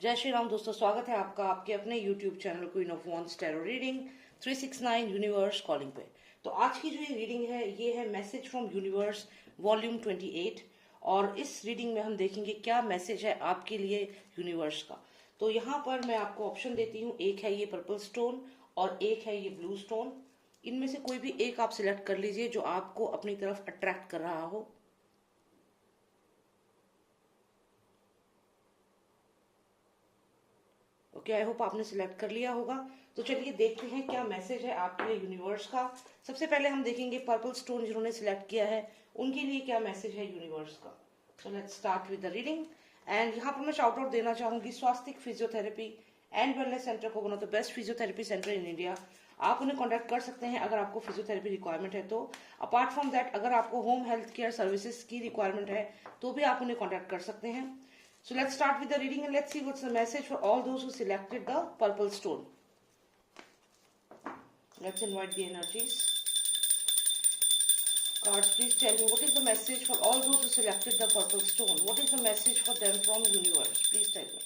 जय श्री राम दोस्तों, स्वागत है आपका आपके अपने YouTube channel queen of wands tarot reading 369 universe calling पे। तो आज की जो ये रीडिंग है ये है मैसेज फ्रॉम यूनिवर्स वॉल्यूम 28। और इस रीडिंग में हम देखेंगे क्या मैसेज है आपके लिए यूनिवर्स का। तो यहाँ पर मैं आपको ऑप्शन देती हूँ, एक है ये पर्पल स्टोन और एक है ये ब्लू स्टोन। इनमें से कोई भी एक आप सिलेक्ट कर लीजिए जो आपको अपनी तरफ अट्रैक्ट कर रहा हो। ओके, आई होप आपने सिलेक्ट कर लिया होगा। तो चलिए देखते हैं क्या मैसेज है आपके लिए यूनिवर्स का। सबसे पहले हम देखेंगे पर्पल स्टोन जिन्होंने सिलेक्ट किया है उनके लिए क्या मैसेज है यूनिवर्स का। So let's start with the reading. And यहाँ पर मैं शाउट आउट देना चाहूंगी स्वास्तिक फिजियोथेरेपी एंड वेलनेस सेंटर को, one of the best physiotherapy centre in India. आप उन्हें कॉन्टैक्ट कर सकते हैं अगर आपको फिजियोथेरेपी रिक्वायरमेंट है तो। अपार्ट फ्रॉम दैट, अगर आपको होम हेल्थ केयर सर्विसेज की रिक्वायरमेंट है तो भी आप उन्हें कॉन्टैक्ट कर सकते हैं। So let's start with the reading and let's see what's the message for all those who selected the purple stone. Let's invite the energies. Cards, please tell me what is the message for all those who selected the purple stone. What is the message for them from universe? Please tell me.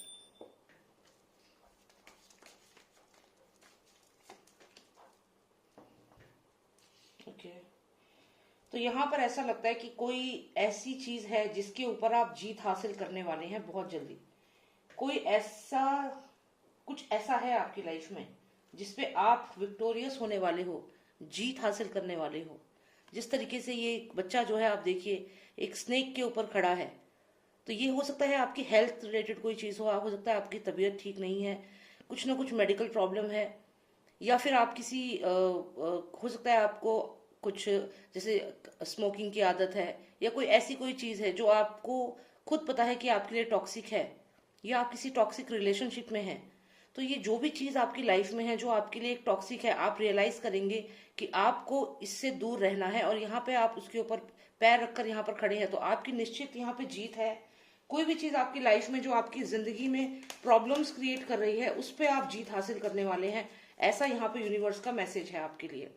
Okay. तो यहाँ पर ऐसा लगता है कि कोई ऐसी चीज है जिसके ऊपर आप जीत हासिल करने वाले हैं बहुत जल्दी। कोई ऐसा कुछ ऐसा है आपकी लाइफ में जिसपे आप विक्टोरियस होने वाले हो, जीत हासिल करने वाले हो। जिस तरीके से ये बच्चा जो है आप देखिए एक स्नेक के ऊपर खड़ा है, तो ये हो सकता है आपकी हेल्थ रिलेटेड कोई चीज हो सकता है आपकी तबीयत ठीक नहीं है, कुछ ना कुछ मेडिकल प्रॉब्लम है, या फिर आप किसी हो सकता है आपको कुछ जैसे स्मोकिंग की आदत है, या कोई ऐसी कोई चीज है जो आपको खुद पता है कि आपके लिए टॉक्सिक है, या आप किसी टॉक्सिक रिलेशनशिप में हैं। तो ये जो भी चीज आपकी लाइफ में है जो आपके लिए एक टॉक्सिक है, आप रियलाइज करेंगे कि आपको इससे दूर रहना है और यहाँ पे आप उसके ऊपर पैर रखकर यहाँ पर खड़े हैं, तो आपकी निश्चित यहाँ पे जीत है। कोई भी चीज आपकी लाइफ में जो आपकी जिंदगी में प्रॉब्लम्स क्रिएट कर रही है उस पर आप जीत हासिल करने वाले हैं, ऐसा यहाँ पे यूनिवर्स का मैसेज है आपके लिए।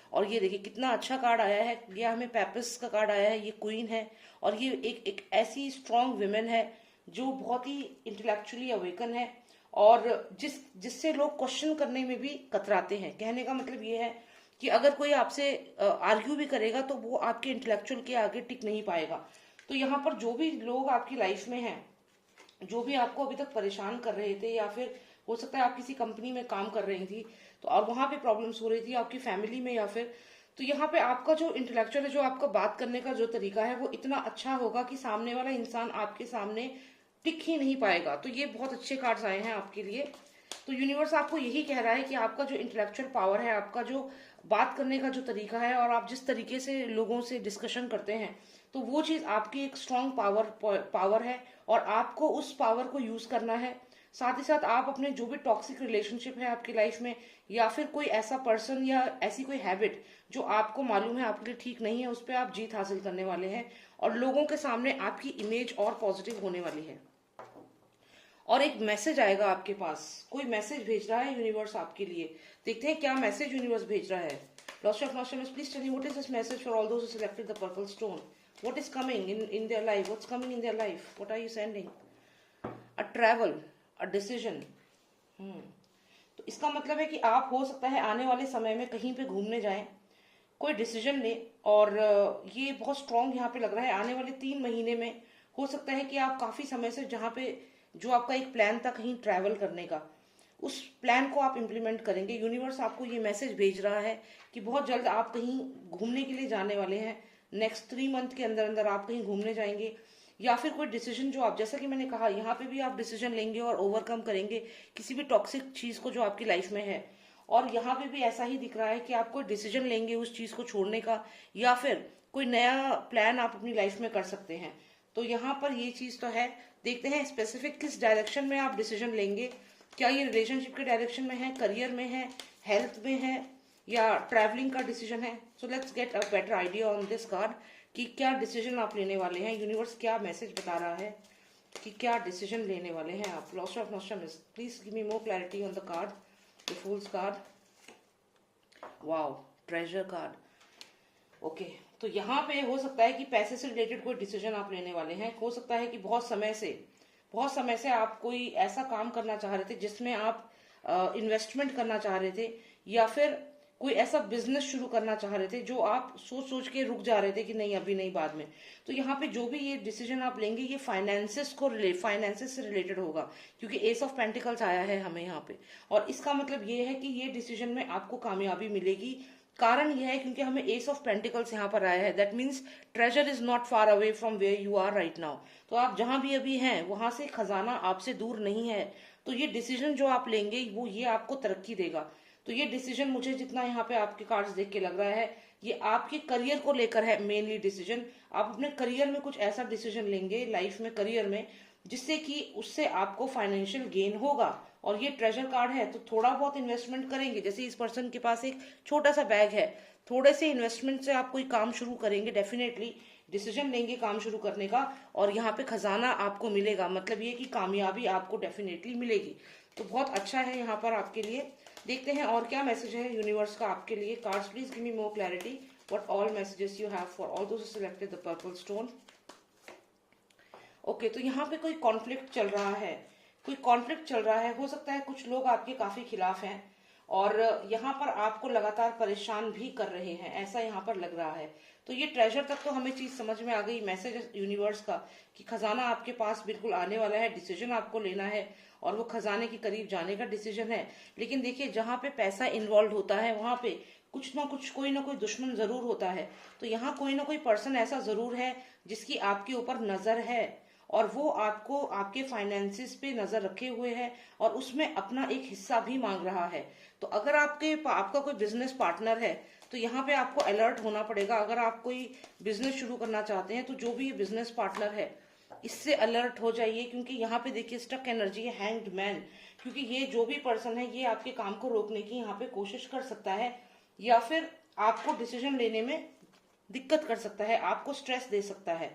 और ये देखिए कितना अच्छा कार्ड आया है, ये हमें पेपिस का कार्ड आया है, ये क्वीन है और ये एक ऐसी स्ट्रांग विमेन है जो बहुत ही इंटेलेक्चुअली अवेकन है और जिससे लोग क्वेश्चन करने में भी कतराते हैं। कहने का मतलब ये है कि अगर कोई आपसे आर्ग्यू भी करेगा तो वो आपके इंटेलेक्चुअल के आगे टिक नहीं पाएगा। तो यहाँ पर जो भी लोग आपकी लाइफ में हैं, जो भी आपको अभी तक परेशान कर रहे थे, या फिर हो सकता है आप किसी कंपनी में काम कर रही थी तो और वहां पे प्रॉब्लम्स हो रही थी आपकी फैमिली में, या फिर तो यहाँ पे आपका जो इंटेलेक्चुअल है, जो आपका बात करने का जो तरीका है वो इतना अच्छा होगा कि सामने वाला इंसान आपके सामने टिक ही नहीं पाएगा। तो ये बहुत अच्छे कार्ड्स आए हैं आपके लिए। तो यूनिवर्स आपको यही कह रहा है कि आपका जो इंटेलेक्चुअल पावर है, आपका जो बात करने का जो तरीका है और आप जिस तरीके से लोगों से डिस्कशन करते हैं, तो वो चीज आपकी एक स्ट्रांग पावर है और आपको उस पावर को यूज करना है। साथ ही साथ आप अपने जो भी टॉक्सिक रिलेशनशिप है आपकी लाइफ में, या फिर कोई ऐसा पर्सन या ऐसी कोई हैबिट जो आपको मालूम है आपके लिए ठीक नहीं है, उस पर आप जीत हासिल करने वाले हैं और लोगों के सामने आपकी इमेज और पॉजिटिव होने वाली है। और एक मैसेज आएगा आपके पास, कोई मैसेज भेज रहा है यूनिवर्स आपके लिए। देखते हैं क्या मैसेज यूनिवर्स भेज रहा है। Lost of nostalgia, please tell me what is this message for all those who selected the purple stone. What is coming in their life, what's coming in their life, what are you sending. A travel, a decision. तो इसका मतलब है कि आप हो सकता है आने वाले समय में कहीं पे घूमने जाएं, कोई डिसीजन लें। और ये बहुत स्ट्रांग यहाँ पे लग रहा है। आने वाले 3 महीने में हो सकता है कि आप काफी समय से जहाँ पे जो आपका एक प्लान था कहीं ट्रैवल करने का, उस प्लान को आप इम्प्लीमेंट करेंगे। यूनिवर्स आपको ये मैसेज भेज रहा है कि बहुत जल्द आप कहीं घूमने के लिए जाने वाले हैं। नेक्स्ट 3 मंथ के अंदर अंदर आप कहीं घूमने जाएंगे, या फिर कोई डिसीजन जो आप, जैसा कि मैंने कहा, यहाँ पे भी आप डिसीजन लेंगे और ओवरकम करेंगे किसी भी टॉक्सिक चीज को जो आपकी लाइफ में है। और यहाँ पे भी ऐसा ही दिख रहा है कि आप कोई डिसीजन लेंगे उस चीज को छोड़ने का, या फिर कोई नया प्लान आप अपनी लाइफ में कर सकते हैं। तो यहाँ पर ये चीज तो है। देखते हैं स्पेसिफिक किस डायरेक्शन में आप डिसीजन लेंगे। क्या ये रिलेशनशिप के डायरेक्शन में है, करियर में है, हेल्थ में है, या ट्रैवलिंग का डिसीजन है। So let's get a better idea on this card कि क्या डिसीजन आप लेने वाले हैं। यूनिवर्स क्या मैसेज बता रहा है कि क्या डिसीजन लेने वाले हैं आप। Lost of nostalgia, please give me more clarity on the card, the fools card. Wow, treasure card. Okay, तो यहाँ पे हो सकता है कि पैसे से रिलेटेड कोई डिसीजन आप लेने वाले हैं। हो सकता है कि बहुत बहुत समय से आप कोई ऐसा काम करना चाह रहे थे जिसमें आप इन्वेस्टमेंट करना चाह रहे थे, या फिर कोई ऐसा बिजनेस शुरू करना चाह रहे थे जो आप सोच सोच के रुक जा रहे थे कि नहीं अभी नहीं बाद में। तो यहाँ पे जो भी ये डिसीजन आप लेंगे ये फाइनेंसेस से रिलेटेड होगा, क्योंकि एस ऑफ पेंटिकल्स आया है हमें यहाँ पे, और इसका मतलब ये है कि ये डिसीजन में आपको कामयाबी मिलेगी। कारण यह है क्योंकि हमें एस ऑफ पेंटिकल्स यहाँ पर आया है, that means treasure is not far away from where you are right now. तो आप जहां भी अभी हैं वहां से खजाना आपसे दूर नहीं है। तो ये डिसीजन जो आप लेंगे वो ये आपको तरक्की देगा। तो ये डिसीजन मुझे जितना यहाँ पे आपके कार्ड्स देख के लग रहा है ये आपके करियर को लेकर है मेनली डिसीजन। आप अपने करियर में कुछ ऐसा डिसीजन लेंगे लाइफ में, करियर में, जिससे कि उससे आपको फाइनेंशियल गेन होगा। और ये ट्रेजर कार्ड है तो थोड़ा बहुत इन्वेस्टमेंट करेंगे, जैसे इस पर्सन के पास एक छोटा सा बैग है, थोड़े से इन्वेस्टमेंट से आप कोई काम शुरू करेंगे, डेफिनेटली डिसीजन लेंगे काम शुरू करने का, और यहाँ पे खजाना आपको मिलेगा। मतलब ये कि कामयाबी आपको डेफिनेटली मिलेगी। तो बहुत अच्छा है यहाँ पर आपके लिए। देखते हैं और क्या मैसेज है यूनिवर्स का आपके लिए। Cards please give me more clarity what all messages you have for all those who selected the purple stone. Okay, तो यहाँ पे कोई कॉन्फ्लिक्ट चल रहा है, कोई कॉन्फ्लिक्ट चल रहा है। हो सकता है कुछ लोग आपके काफी खिलाफ हैं और यहाँ पर आपको लगातार परेशान भी कर रहे हैं, ऐसा यहाँ पर लग रहा है। तो ये ट्रेजर तक तो हमें चीज समझ में आ गई, मैसेज यूनिवर्स का, कि खजाना आपके पास बिल्कुल आने वाला है, डिसीजन आपको लेना है और वो खजाने के करीब जाने का डिसीजन है। लेकिन देखिए जहाँ पे पैसा इन्वॉल्व होता है वहां पे कुछ ना कुछ, कोई ना कोई दुश्मन जरूर होता है। तो यहाँ कोई ना कोई पर्सन ऐसा जरूर है जिसकी आपके ऊपर नजर है और वो आपको आपके फाइनेंसिस पे नजर रखे हुए है और उसमें अपना एक हिस्सा भी मांग रहा है। तो अगर आपका कोई बिजनेस पार्टनर है तो यहाँ पे आपको अलर्ट होना पड़ेगा। अगर आप कोई बिजनेस शुरू करना चाहते हैं तो जो भी बिजनेस पार्टनर है इससे अलर्ट हो जाइए, क्योंकि यहाँ पे देखिए स्टक एनर्जी है, हैंग्ड मैन। क्योंकि ये जो भी पर्सन है ये आपके काम को रोकने की यहाँ पे कोशिश कर सकता है, या फिर आपको डिसीजन लेने में दिक्कत कर सकता है, आपको स्ट्रेस दे सकता है।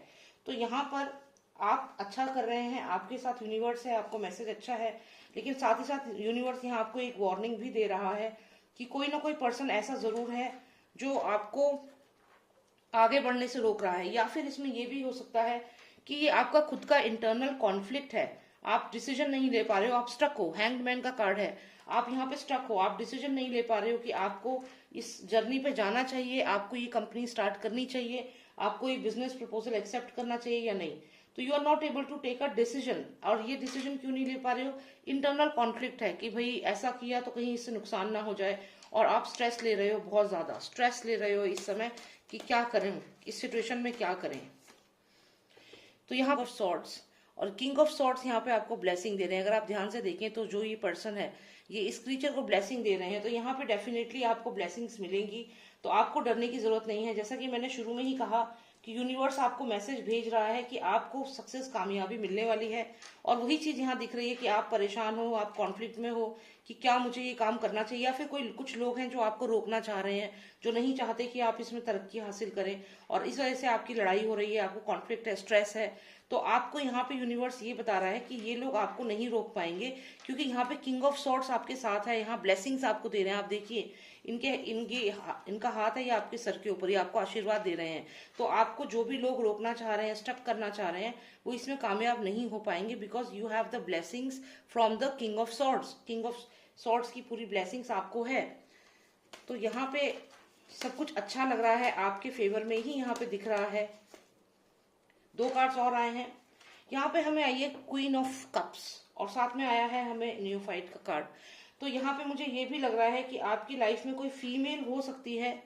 तो यहाँ पर आप अच्छा कर रहे हैं, आपके साथ यूनिवर्स है, आपको मैसेज अच्छा है, लेकिन साथ ही साथ यूनिवर्स यहाँ आपको एक वार्निंग भी दे रहा है कि कोई ना कोई पर्सन ऐसा जरूर है जो आपको आगे बढ़ने से रोक रहा है। या फिर इसमें यह भी हो सकता है कि ये आपका खुद का इंटरनल कॉन्फ्लिक्ट है, आप डिसीजन नहीं ले पा रहे हो, आप स्टक हो। हैंग्ड मैन का कार्ड है, आप यहाँ पे स्टक हो, आप डिसीजन नहीं ले पा रहे हो कि आपको इस जर्नी पे जाना चाहिए, आपको ये कंपनी स्टार्ट करनी चाहिए, आपको ये बिजनेस प्रपोजल एक्सेप्ट करना चाहिए या नहीं। तो you are not able to take a decision. और ये डिसीजन क्यों नहीं ले पा रहे हो? इंटरनल कॉन्फ्लिक्ट है कि भाई ऐसा किया तो कहीं इससे नुकसान ना हो जाए, और आप स्ट्रेस ले रहे हो, बहुत ज्यादा स्ट्रेस ले रहे हो इस समय कि क्या करें, इस सिचुएशन में क्या करें। तो यहाँ पर सॉर्ड्स और किंग ऑफ सॉर्ड्स यहाँ पे आपको ब्लेसिंग दे रहे हैं। अगर आप ध्यान से देखें तो जो ये पर्सन है ये इस क्रीचर को ब्लेसिंग दे रहे हैं, तो यहाँ पे डेफिनेटली आपको ब्लेसिंग्स मिलेंगी। तो आपको डरने की जरूरत नहीं है। जैसा कि मैंने शुरू में ही कहा कि यूनिवर्स आपको मैसेज भेज रहा है कि आपको सक्सेस, कामयाबी मिलने वाली है। और वही चीज यहाँ दिख रही है कि आप परेशान हो, आप कॉन्फ्लिक्ट में हो कि क्या मुझे ये काम करना चाहिए, या फिर कुछ लोग हैं जो आपको रोकना चाह रहे हैं, जो नहीं चाहते कि आप इसमें तरक्की हासिल करें, और इस वजह से आपकी लड़ाई हो रही है, आपको कॉन्फ्लिक्ट है, स्ट्रेस है। तो आपको यहाँ पे यूनिवर्स ये बता रहा है कि ये लोग आपको नहीं रोक पाएंगे, क्योंकि यहाँ पे किंग ऑफ सॉर्ड्स आपके साथ है, यहाँ ब्लेसिंग्स आपको दे रहे हैं। आप देखिए इनका हाथ है ये आपके सर के ऊपर, ये आपको आशीर्वाद दे रहे हैं। तो आपको जो भी लोग रोकना चाह रहे हैं, स्टक करना चाह रहे हैं, वो इसमें कामयाब नहीं हो पाएंगे, because you have the blessings from the king of swords. King of swords की पूरी ब्लेसिंग्स आपको है। तो यहाँ पे सब कुछ अच्छा लग रहा है, आपके फेवर में ही यहाँ पे दिख रहा है। दो कार्ड्स और आए हैं। यहाँ पे हमें आई है क्वीन ऑफ कप्स और साथ में आया है हमें न्यूफाइट का कार्ड। तो यहाँ पे मुझे ये भी लग रहा है कि आपकी लाइफ में कोई फीमेल हो सकती है,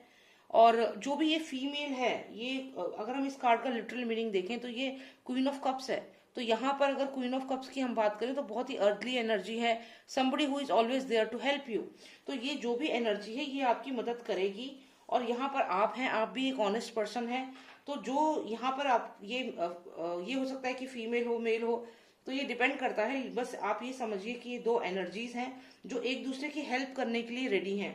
और जो भी ये फीमेल है, ये अगर हम इस कार्ड का लिटरल मीनिंग देखें तो ये क्वीन ऑफ कप्स है। तो यहाँ पर अगर क्वीन ऑफ कप्स की हम बात करें तो बहुत ही अर्थली एनर्जी है, somebody who is always there to help you. तो ये जो भी एनर्जी है ये आपकी मदद करेगी। और यहाँ पर आप हैं, आप भी एक ऑनेस्ट पर्सन है। तो जो यहाँ पर आप ये हो सकता है कि फीमेल हो, मेल हो, तो ये डिपेंड करता है। बस आप ये समझिए कि ये दो एनर्जीज हैं जो एक दूसरे की हेल्प करने के लिए रेडी हैं।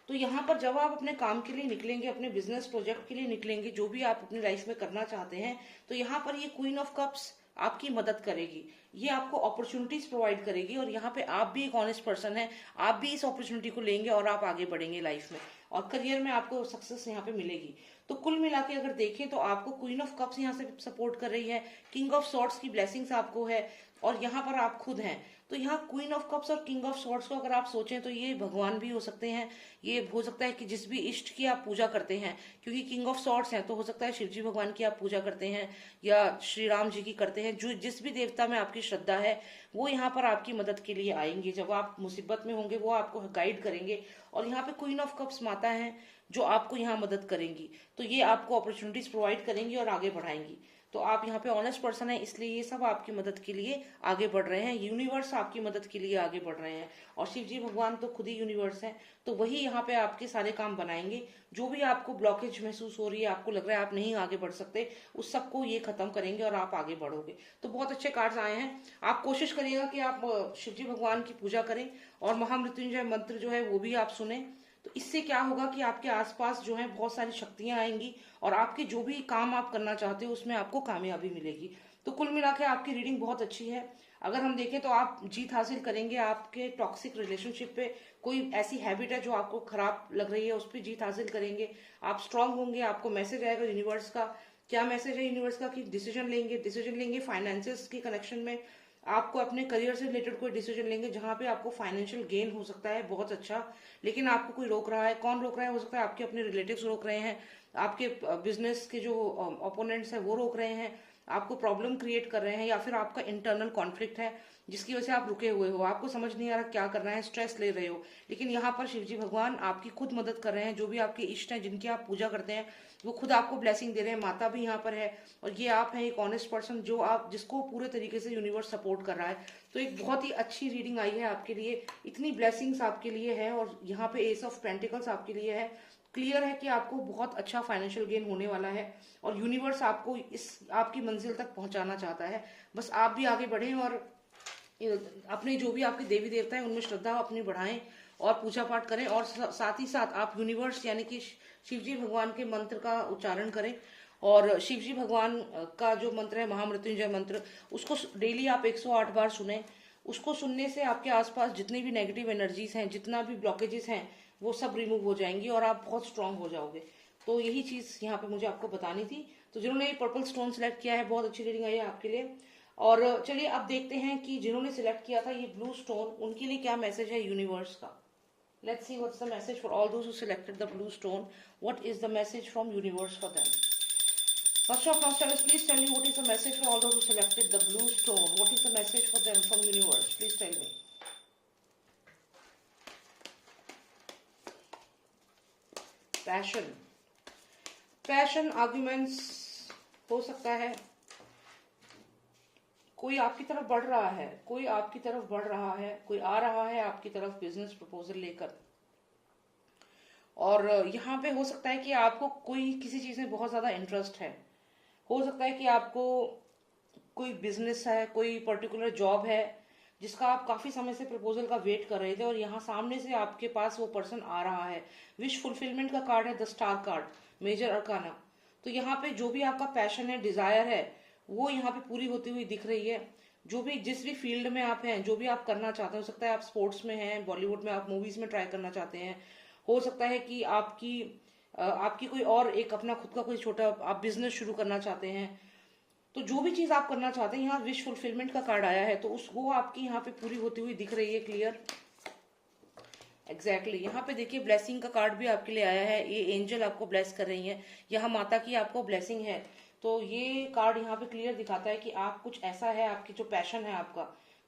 तो यहाँ पर जब आप अपने काम के लिए निकलेंगे, अपने बिजनेस प्रोजेक्ट के लिए निकलेंगे, जो भी आप अपनी लाइफ में करना चाहते हैं, तो यहाँ पर ये क्वीन ऑफ कप्स आपकी मदद करेगी। ये आपको अपॉर्चुनिटीज प्रोवाइड करेगी, और यहाँ पे आप भी एक ऑनेस्ट पर्सन है, आप भी इस अपॉर्चुनिटी को लेंगे और आप आगे बढ़ेंगे लाइफ में, और करियर में आपको सक्सेस यहाँ पे मिलेगी। तो कुल मिला के अगर देखें तो आपको क्वीन ऑफ कप्स यहाँ से सपोर्ट कर रही है, किंग ऑफ सॉर्ड्स की ब्लेसिंग्स आपको है, और यहाँ पर आप खुद हैं। तो यहाँ क्वीन ऑफ कप्स और किंग ऑफ सॉर्ड्स को अगर आप सोचें तो ये भगवान भी हो सकते हैं, ये हो सकता है कि जिस भी इष्ट की आप पूजा करते हैं, क्योंकि किंग ऑफ सॉर्ड्स हैं तो हो सकता है शिव जी भगवान की आप पूजा करते हैं या श्री राम जी की करते हैं, जो जिस भी देवता में आपकी श्रद्धा है वो यहाँ पर आपकी मदद के लिए आएंगे। जब आप मुसीबत में होंगे वो आपको गाइड करेंगे, और यहाँ पे क्वीन ऑफ कप्स माता है जो आपको यहाँ मदद करेंगी। तो ये आपको अपॉर्चुनिटीज प्रोवाइड करेंगी और आगे बढ़ाएंगी। तो आप यहाँ पे ऑनेस्ट पर्सन है, इसलिए ये सब आपकी मदद के लिए आगे बढ़ रहे हैं, यूनिवर्स आपकी मदद के लिए आगे बढ़ रहे हैं, और शिव जी भगवान तो खुद ही यूनिवर्स हैं, तो वही यहाँ पे आपके सारे काम बनाएंगे। जो भी आपको ब्लॉकेज महसूस हो रही है, आपको लग रहा है आप नहीं आगे बढ़ सकते, उस सबको ये खत्म करेंगे और आप आगे बढ़ोगे। तो बहुत अच्छे कार्ड्स आए हैं। आप कोशिश करिएगा कि आप शिव जी भगवान की पूजा करें, और महामृत्युंजय मंत्र जो है वो भी आप सुने। तो इससे क्या होगा कि आपके आसपास जो है बहुत सारी शक्तियां आएंगी, और आपके जो भी काम आप करना चाहते हो उसमें आपको कामयाबी मिलेगी। तो कुल मिला के आपकी रीडिंग बहुत अच्छी है। अगर हम देखें तो आप जीत हासिल करेंगे, आपके टॉक्सिक रिलेशनशिप पे कोई ऐसी हैबिट है जो आपको खराब लग रही है उस पर जीत हासिल करेंगे, आप स्ट्रांग होंगे। आपको मैसेज आएगा यूनिवर्स का, क्या मैसेज है यूनिवर्स का कि डिसीजन लेंगे फाइनेंसेस के कनेक्शन में, आपको अपने करियर से रिलेटेड कोई डिसीजन लेंगे जहां पे आपको फाइनेंशियल गेन हो सकता है बहुत अच्छा, लेकिन आपको कोई रोक रहा है। कौन रोक रहा है? हो सकता है आपके अपने रिलेटिव्स रोक रहे हैं, आपके बिजनेस के जो ओपोनेंट्स हैं वो रोक रहे हैं, आपको प्रॉब्लम क्रिएट कर रहे हैं, या फिर आपका इंटरनल कॉन्फ्लिक्ट है जिसकी वजह से आप रुके हुए हो, आपको समझ नहीं आ रहा क्या करना है, स्ट्रेस ले रहे हो। लेकिन यहाँ पर शिवजी भगवान आपकी खुद मदद कर रहे हैं। जो भी आपके इष्ट हैं जिनकी आप पूजा करते हैं वो खुद आपको ब्लेसिंग दे रहे हैं, माता भी यहाँ पर है, और ये आप हैं एक ऑनेस्ट पर्सन जो आप जिसको पूरे तरीके से यूनिवर्स सपोर्ट कर रहा है। तो एक बहुत ही अच्छी रीडिंग आई है आपके लिए, इतनी ब्लेसिंग्स आपके लिए है, और यहाँ पे एस ऑफ पेंटिकल्स आपके लिए है। क्लियर है कि आपको बहुत अच्छा फाइनेंशियल गेन होने वाला है, और यूनिवर्स आपको इस आपकी मंजिल तक पहुंचाना चाहता है। बस आप भी आगे बढ़ें, और अपने जो भी आपके देवी देवता है उनमें श्रद्धा अपनी बढ़ाएं और पूजा पाठ करें, और साथ ही साथ आप यूनिवर्स यानी कि शिवजी भगवान के मंत्र का उच्चारण करें। और शिवजी भगवान का जो मंत्र है महामृत्युंजय मंत्र, उसको डेली आप 108 बार सुने। उसको सुनने से आपके आसपास जितनी भी नेगेटिव एनर्जीज हैं, जितना भी ब्लॉकेजेस हैं, वो सब रिमूव हो जाएंगी और आप बहुत स्ट्रांग हो जाओगे। तो यही चीज यहाँ पे मुझे आपको बतानी थी। तो जिन्होंने ये पर्पल स्टोन सिलेक्ट किया है, बहुत अच्छी रीडिंग आई है आपके लिए। और चलिए अब देखते हैं कि जिन्होंने सिलेक्ट किया था ये ब्लू स्टोन, उनके लिए क्या मैसेज है यूनिवर्स का। Let's see what's the message for all those who selected the blue stone. What is the message from universe for them? First of all, please tell me what is the message for all those who selected the blue stone. What is the message for them from universe? Please tell me. Passion arguments हो सकता है। कोई आपकी तरफ बढ़ रहा है, कोई आपकी तरफ बढ़ रहा है, कोई आ रहा है आपकी तरफ बिजनेस प्रपोजल लेकर। और यहाँ पे हो सकता है कि आपको कोई किसी चीज में बहुत ज्यादा इंटरेस्ट है। हो सकता है कि आपको कोई बिजनेस है, कोई पर्टिकुलर जॉब है जिसका आप काफी समय से प्रपोजल का वेट कर रहे थे, और यहाँ सामने से आपके पास वो पर्सन आ रहा है। विश फुलफिलमेंट का कार्ड है the star card, major arcana. तो यहाँ पे जो भी आपका पैशन है, डिजायर है, वो यहाँ पे पूरी होती हुई दिख रही है। जो भी जिस भी फील्ड में आप हैं, जो भी आप करना चाहते हैं, हो सकता है आप स्पोर्ट्स में हैं, बॉलीवुड में, आप मूवीज में ट्राई करना चाहते हैं, हो सकता है कि आपकी कोई और एक अपना खुद का कोई छोटा आप बिजनेस शुरू करना चाहते हैं। तो जो भी चीज आप करना चाहते हैं, यहाँ विश फुलफिलमेंट का कार्ड आया है, तो वो आपकी यहाँ पे पूरी होती हुई दिख रही है। क्लियर, एग्जैक्टली यहाँ पे देखिए ब्लेसिंग का कार्ड भी आपके लिए आया है। ये एंजल आपको ब्लेस कर रही है, यहाँ माता की आपको ब्लेसिंग है। तो ये कार्ड यहाँ पे क्लियर दिखाता है कि आप कुछ ऐसा है, आपकी जो पैशन है, आपका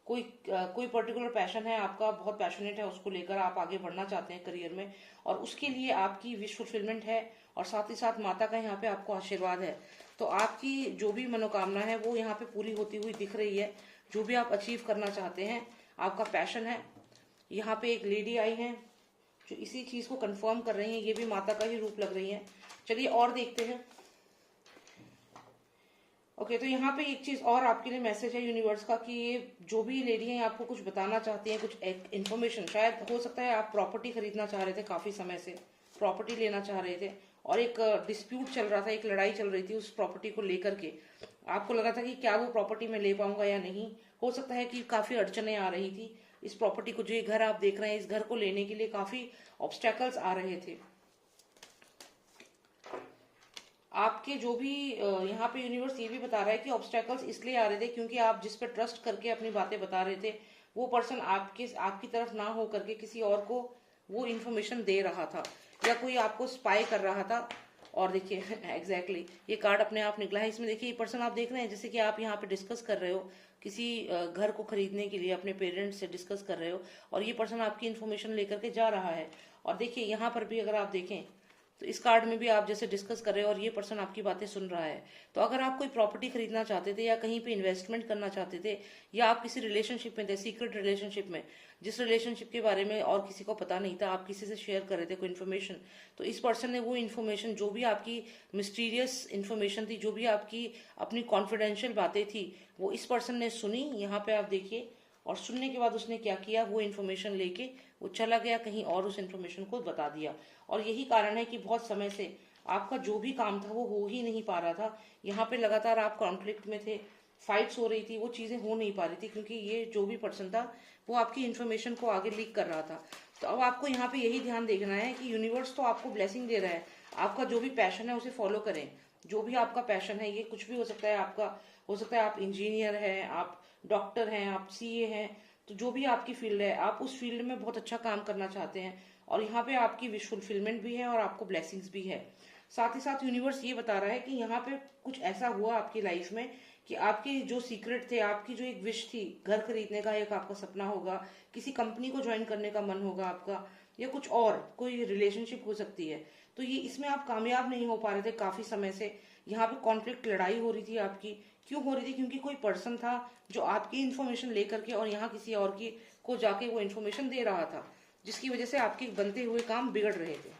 कोई पर्टिकुलर पैशन है, आपका बहुत पैशनेट है, उसको लेकर आप आगे बढ़ना चाहते हैं करियर में, और उसके लिए आपकी विश फुलफिलमेंट है, और साथ ही साथ माता का यहाँ पे आपको आशीर्वाद है। तो आपकी जो भी मनोकामना है वो यहाँ पे पूरी होती हुई दिख रही है। जो भी आप अचीव करना चाहते हैं, आपका पैशन है। यहाँ पे एक लेडी आई है जो इसी चीज को कंफर्म कर रही है, ये भी माता का ही रूप लग रही है। चलिए और देखते हैं। ओके, तो यहाँ पे एक चीज और आपके लिए मैसेज है यूनिवर्स का कि ये जो भी लेडी है आपको कुछ बताना चाहती है, कुछ इन्फॉर्मेशन। शायद हो सकता है आप प्रॉपर्टी खरीदना चाह रहे थे, काफी समय से प्रॉपर्टी लेना चाह रहे थे, और एक डिस्प्यूट चल रहा था, एक लड़ाई चल रही थी उस प्रॉपर्टी को लेकर के। आपको लगा था कि क्या वो प्रॉपर्टी मैं ले पाऊंगा या नहीं, हो सकता है कि काफी अड़चने आ रही थी इस प्रॉपर्टी को, जो ये घर आप देख रहे हैं, इस घर को लेने के लिए काफी ऑब्स्टेकल्स आ रहे थे। आपके जो भी यहाँ पे यूनिवर्स ये भी बता रहा है कि ऑब्स्टेकल्स इसलिए आ रहे थे क्योंकि आप जिस पर ट्रस्ट करके अपनी बातें बता रहे थे, वो पर्सन आपकी तरफ ना हो करके किसी और को वो इन्फॉर्मेशन दे रहा था, या कोई आपको स्पाई कर रहा था। और देखिए एग्जैक्टली ये कार्ड अपने आप निकला है। इसमें देखिए ये पर्सन आप देख रहे हैं, जैसे कि आप यहाँ पे डिस्कस कर रहे हो किसी घर को खरीदने के लिए, अपने पेरेंट्स से डिस्कस कर रहे हो, और ये पर्सन आपकी इन्फॉर्मेशन लेकर के जा रहा है। और देखिए यहाँ पर भी अगर आप देखें तो इस कार्ड में भी आप जैसे डिस्कस कर रहे हो और ये पर्सन आपकी बातें सुन रहा है। तो अगर आप कोई प्रॉपर्टी खरीदना चाहते थे या कहीं पे इन्वेस्टमेंट करना चाहते थे, या आप किसी रिलेशनशिप में थे, सीक्रेट रिलेशनशिप में, जिस रिलेशनशिप के बारे में और किसी को पता नहीं था, आप किसी से शेयर कर रहे थे कोई इन्फॉर्मेशन, तो इस पर्सन ने वो इन्फॉर्मेशन, जो भी आपकी मिस्टीरियस इन्फॉर्मेशन थी, जो भी आपकी अपनी कॉन्फिडेंशियल बातें थी, वो इस पर्सन ने सुनी। यहाँ पे आप देखिए, और सुनने के बाद उसने क्या किया, वो इन्फॉर्मेशन लेके वो चला गया कहीं और, उस इन्फॉर्मेशन को बता दिया। और यही कारण है कि बहुत समय से आपका जो भी काम था वो हो ही नहीं पा रहा था। यहाँ पे लगातार आप कॉन्फ्लिक्ट में थे, फाइट्स हो रही थी, वो चीजें हो नहीं पा रही थी क्योंकि ये जो भी पर्सन था वो आपकी इन्फॉर्मेशन को आगे लीक कर रहा था। तो अब आपको यहाँ पे यही ध्यान देखना है कि यूनिवर्स तो आपको ब्लेसिंग दे रहा है, आपका जो भी पैशन है उसे फॉलो करें। जो भी आपका पैशन है, ये कुछ भी हो सकता है आपका, हो सकता है आप इंजीनियर हैं, आप डॉक्टर हैं, आप सीए हैं, तो जो भी आपकी फील्ड है, आप उस फील्ड में बहुत अच्छा काम करना चाहते हैं, और यहाँ पे आपकी विश फुलफिलमेंट भी है और आपको ब्लेसिंग्स भी है। साथ ही साथ यूनिवर्स ये बता रहा है कि यहाँ पे कुछ ऐसा हुआ आपकी लाइफ में कि आपके जो सीक्रेट थे, आपकी जो एक विश थी, घर खरीदने का एक आपका सपना होगा, किसी कंपनी को ज्वाइन करने का मन होगा आपका, या कुछ और कोई रिलेशनशिप हो सकती है, तो ये इसमें आप कामयाब नहीं हो पा रहे थे काफी समय से। यहाँ पे कॉन्फ्लिक्ट, लड़ाई हो रही थी आपकी। क्यों हो रही थी? क्योंकि कोई पर्सन था जो आपकी इन्फॉर्मेशन लेकर के और यहाँ किसी और की को जाके वो इन्फॉर्मेशन दे रहा था, जिसकी वजह से आपके बनते हुए काम बिगड़ रहे थे।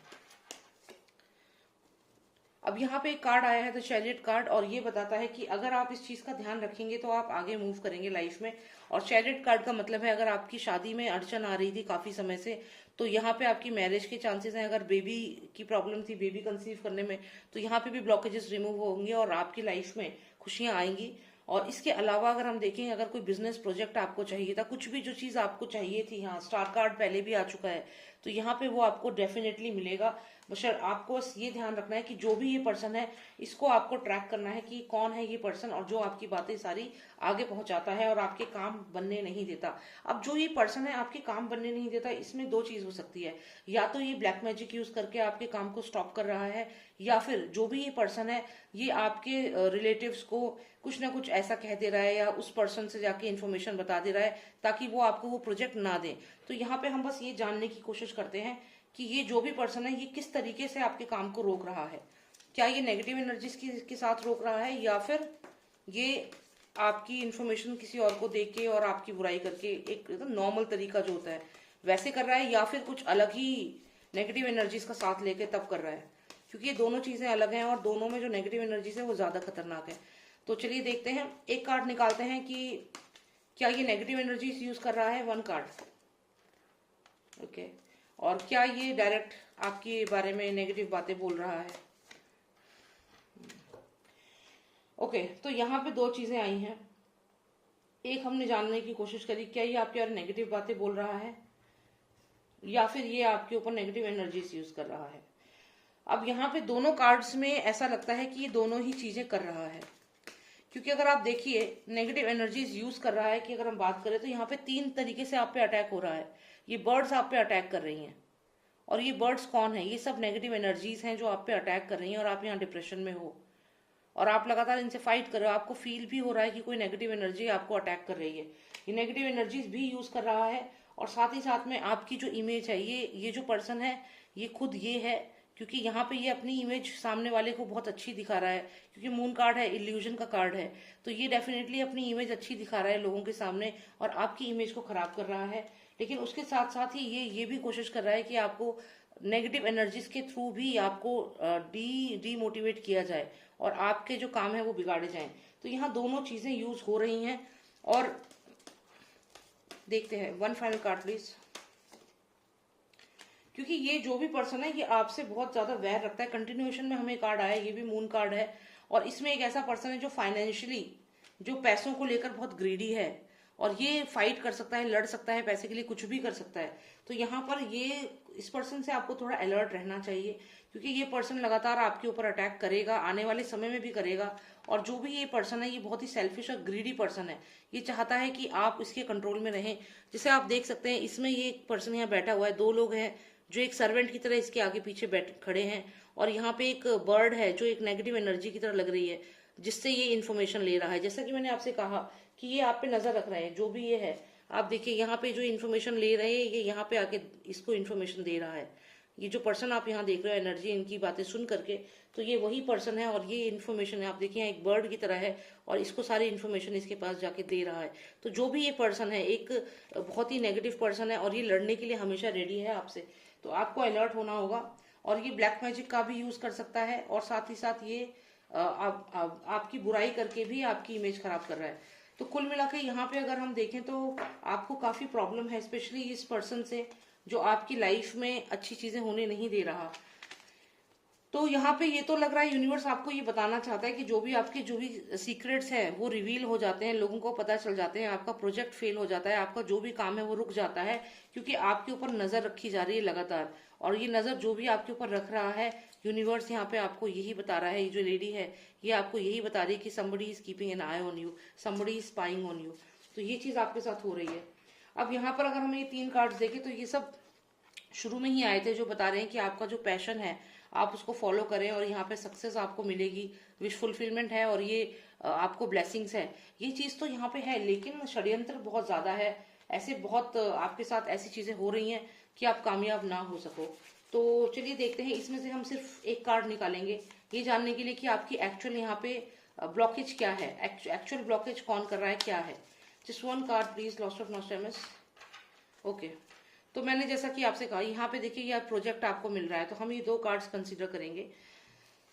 अब यहाँ पे एक कार्ड आया है, द चैरियट कार्ड, और ये बताता है कि अगर आप इस चीज का ध्यान रखेंगे तो आप आगे मूव करेंगे लाइफ में। और चैरियट कार्ड का मतलब है, अगर आपकी शादी में अड़चन आ रही थी काफी समय से, तो यहाँ पे आपकी मैरिज के चांसेस हैं। अगर बेबी की प्रॉब्लम थी, बेबी कंसीव करने में, तो यहाँ पे भी ब्लॉकेजेस रिमूव होंगे और आपकी लाइफ में खुशियां आएंगी। और इसके अलावा अगर हम देखें, अगर कोई बिजनेस प्रोजेक्ट आपको चाहिए था, कुछ भी जो चीज आपको चाहिए थी, हाँ स्टार कार्ड पहले भी आ चुका है, तो यहाँ पे वो आपको डेफिनेटली मिलेगा। बस आपको बस ये ध्यान रखना है कि जो भी ये पर्सन है, इसको आपको ट्रैक करना है कि कौन है ये पर्सन, और जो आपकी बातें सारी आगे पहुंचाता है और आपके काम बनने नहीं देता। अब जो ये पर्सन है आपके काम बनने नहीं देता, इसमें दो चीज हो सकती है, या तो ये ब्लैक मैजिक यूज करके आपके काम को स्टॉप कर रहा है, या फिर जो भी ये पर्सन है ये आपके रिलेटिव्स को कुछ ना कुछ ऐसा कह दे रहा है, या उस पर्सन से जाके इन्फॉर्मेशन बता दे रहा है ताकि वो आपको वो प्रोजेक्ट ना दे। तो यहाँ पे हम बस ये जानने की कोशिश करते हैं कि ये जो भी पर्सन है ये किस तरीके से आपके काम को रोक रहा है। क्या ये नेगेटिव एनर्जीज के साथ रोक रहा है, या फिर ये आपकी इन्फॉर्मेशन किसी और को देके के और आपकी बुराई करके एक नॉर्मल तरीका जो होता है वैसे कर रहा है, या फिर कुछ अलग ही नेगेटिव एनर्जीज का साथ लेके तब कर रहा है। क्योंकि ये दोनों चीजें अलग हैं और दोनों में जो नेगेटिव एनर्जीज है वो ज्यादा खतरनाक है। तो चलिए देखते हैं, एक कार्ड निकालते हैं कि क्या ये नेगेटिव एनर्जीज यूज कर रहा है। One card, okay. और क्या ये डायरेक्ट आपके बारे में नेगेटिव बातें बोल रहा है। ओके, तो यहाँ पे दो चीजें आई हैं। एक हमने जानने की कोशिश करी, क्या ये आपके बारे में नेगेटिव बातें बोल रहा है, या फिर ये आपके ऊपर नेगेटिव एनर्जीज यूज कर रहा है। अब यहाँ पे दोनों कार्ड्स में ऐसा लगता है कि ये दोनों ही चीजें कर रहा है। क्योंकि अगर आप देखिए, नेगेटिव एनर्जीज यूज कर रहा है कि अगर हम बात करें तो यहाँ पे 3 तरीके से आप पे अटैक हो रहा है। ये बर्ड्स आप पे अटैक कर रही हैं, और ये बर्ड्स कौन है? ये सब नेगेटिव एनर्जीज हैं जो आप पे अटैक कर रही हैं, और आप यहाँ डिप्रेशन में हो और आप लगातार इनसे फाइट कर रहे हो। आपको फील भी हो रहा है कि कोई नेगेटिव एनर्जी आपको अटैक कर रही है। ये नेगेटिव एनर्जीज भी यूज कर रहा है, और साथ ही साथ में आपकी जो इमेज है, ये जो पर्सन है ये खुद ये है, क्योंकि यहाँ पे ये अपनी इमेज सामने वाले को बहुत अच्छी दिखा रहा है। क्योंकि मून कार्ड है, इल्यूजन का कार्ड है, तो ये डेफिनेटली अपनी इमेज अच्छी दिखा रहा है लोगों के सामने और आपकी इमेज को खराब कर रहा है। लेकिन उसके साथ साथ ही ये भी कोशिश कर रहा है कि आपको नेगेटिव एनर्जीज के थ्रू भी आपको डीमोटिवेट किया जाए और आपके जो काम है वो बिगाड़े जाएं। तो यहाँ दोनों चीजें यूज हो रही हैं। और देखते हैं, वन फाइनल कार्ड प्लीज। क्योंकि ये जो भी पर्सन है ये आपसे बहुत ज्यादा वैर रखता है। कंटिन्यूएशन में हमें कार्ड आया, ये भी मून कार्ड है, और इसमें एक ऐसा पर्सन है जो फाइनेंशियली, जो पैसों को लेकर बहुत ग्रीडी है, और ये फाइट कर सकता है, लड़ सकता है, पैसे के लिए कुछ भी कर सकता है। तो यहाँ पर ये इस पर्सन से आपको थोड़ा अलर्ट रहना चाहिए, क्योंकि ये पर्सन लगातार आपके ऊपर अटैक करेगा, आने वाले समय में भी करेगा। और जो भी ये पर्सन है, ये बहुत ही सेल्फिश और ग्रीडी पर्सन है। ये चाहता है कि आप इसके कंट्रोल में रहें। जैसे आप देख सकते हैं, इसमें ये एक पर्सन यहाँ बैठा हुआ है, दो लोग हैं जो एक सर्वेंट की तरह इसके आगे पीछे बैठ खड़े हैं। और यहाँ पे एक बर्ड है जो एक नेगेटिव एनर्जी की तरह लग रही है, जिससे ये इन्फॉर्मेशन ले रहा है। जैसा कि मैंने आपसे कहा कि ये आप पे नजर रख रहे हैं, जो भी ये है। आप देखिए यहाँ पे जो इन्फॉर्मेशन ले रहे हैं, ये यहाँ पे आके इसको इन्फॉर्मेशन दे रहा है। ये जो पर्सन आप यहाँ देख रहे हो, एनर्जी इनकी बातें सुन करके, तो ये वही पर्सन है। और ये इन्फॉर्मेशन है, आप देखिए यहाँ एक बर्ड की तरह है और इसको सारी इन्फॉर्मेशन इसके पास जाके दे रहा है। तो जो भी ये पर्सन है, एक बहुत ही नेगेटिव पर्सन है और ये लड़ने के लिए हमेशा रेडी है आपसे। तो आपको अलर्ट होना होगा। और ये ब्लैक मैजिक का भी यूज कर सकता है, और साथ ही साथ ये आपकी बुराई करके भी आपकी इमेज खराब कर रहा है। तो कुल मिला के यहाँ पे अगर हम देखें तो आपको काफी प्रॉब्लम है, स्पेशली इस पर्सन से, जो आपकी लाइफ में अच्छी चीजें होने नहीं दे रहा। तो यहाँ पे ये तो लग रहा है यूनिवर्स आपको ये बताना चाहता है कि जो भी सीक्रेट्स हैं वो रिवील हो जाते हैं, लोगों को पता चल जाते हैं, आपका प्रोजेक्ट फेल हो जाता है, आपका जो भी काम है वो रुक जाता है, क्योंकि आपके ऊपर नजर रखी जा रही है लगातार। और ये नजर जो भी आपके ऊपर रख रहा है, यूनिवर्स यहाँ पे आपको यही बता रहा है, ये जो लेडी है ये आपको यही बता रही है कि somebody is keeping an I on you, somebody is spying on you. तो ये चीज आपके साथ हो रही है। अब यहाँ पर अगर हम ये 3 कार्ड्स देखें तो ये सब शुरू में ही आए थे, जो बता रहे हैं कि आपका जो पैशन है आप उसको फॉलो करें और यहाँ पे सक्सेस आपको मिलेगी, विश फुलफिलमेंट है, और ये आपको ब्लेसिंग्स है। ये चीज तो यहाँ पे है, लेकिन षड्यंत्र बहुत ज्यादा है। ऐसे बहुत आपके साथ ऐसी चीजें हो रही हैं कि आप कामयाब ना हो सको। तो चलिए देखते हैं, इसमें से हम सिर्फ एक कार्ड निकालेंगे ये जानने के लिए कि आपकी एक्चुअल यहाँ पे ब्लॉकेज क्या है, एक्चुअल ब्लॉकेज कौन कर रहा है, क्या है। Just 1 card please, lost of nostalgia. Okay, तो मैंने जैसा कि आपसे कहा, यहाँ पे देखिए ये प्रोजेक्ट आपको मिल रहा है, तो हम ये 2 कार्ड्स कंसीडर करेंगे।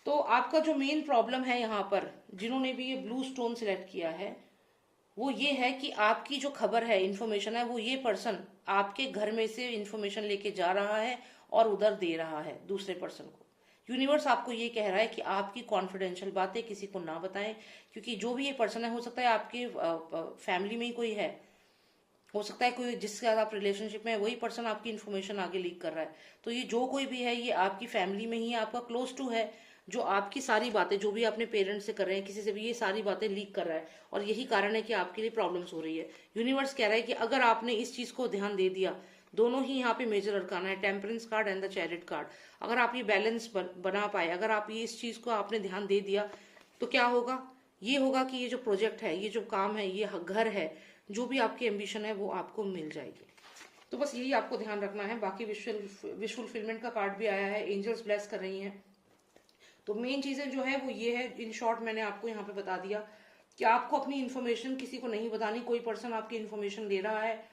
तो आपका जो मेन प्रॉब्लम है यहाँ पर, जिन्होंने भी ये ब्लू स्टोन सिलेक्ट किया है, वो ये है कि आपकी जो खबर है, इन्फॉर्मेशन है, वो ये पर्सन आपके घर में से इन्फॉर्मेशन लेके जा रहा है और उधर दे रहा है दूसरे पर्सन को। यूनिवर्स आपको ये कह रहा है कि आपकी कॉन्फिडेंशियल बातें किसी को ना बताएं, क्योंकि जो भी ये पर्सन है, हो सकता है आपके फैमिली में ही कोई है, हो सकता है कोई जिसके साथ आप रिलेशनशिप में है वही पर्सन आपकी इन्फॉर्मेशन आगे लीक कर रहा है। तो ये जो कोई भी है, ये आपकी फैमिली में ही आपका क्लोज टू है, जो आपकी सारी बातें, जो भी अपने पेरेंट्स से कर रहे हैं, किसी से भी ये सारी बातें लीक कर रहा है। और यही कारण है कि आपके लिए प्रॉब्लम्स हो रही है। यूनिवर्स कह रहा है कि अगर आपने इस चीज को ध्यान दे दिया, दोनों ही यहाँ पे मेजर अरकाना है, temperance card and the chariot card, अगर आप ये बैलेंस बना पाए, अगर आप ये इस चीज को आपने ध्यान दे दिया, तो क्या होगा, ये होगा कि ये जो प्रोजेक्ट है, ये जो काम है, ये घर है, जो भी आपकी एम्बिशन है वो आपको मिल जाएगी। तो बस यही आपको ध्यान रखना है। बाकी विश फुलफिलमेंट का कार्ड भी आया है, एंजल्स ब्लेस कर रही हैं। तो मेन चीजें जो है वो ये है, इन शॉर्ट मैंने आपको यहाँ पे बता दिया कि आपको अपनी इन्फॉर्मेशन किसी को नहीं बतानी। कोई पर्सन आपकी इन्फॉर्मेशन ले रहा है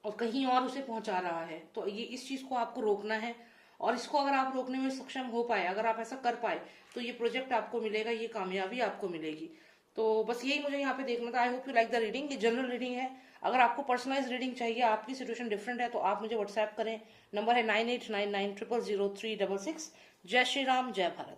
और कहीं और उसे पहुंचा रहा है, तो ये इस चीज को आपको रोकना है। और इसको अगर आप रोकने में सक्षम हो पाए, अगर आप ऐसा कर पाए, तो ये प्रोजेक्ट आपको मिलेगा, ये कामयाबी आपको मिलेगी। तो बस यही मुझे यहाँ पे देखना था। I hope you like the reading. ये जनरल रीडिंग है। अगर आपको पर्सनलाइज रीडिंग चाहिए, आपकी सिचुएशन डिफरेंट है, तो आप मुझे व्हाट्सएप करें। नंबर है 9899000366। जय श्री राम, जय भारत।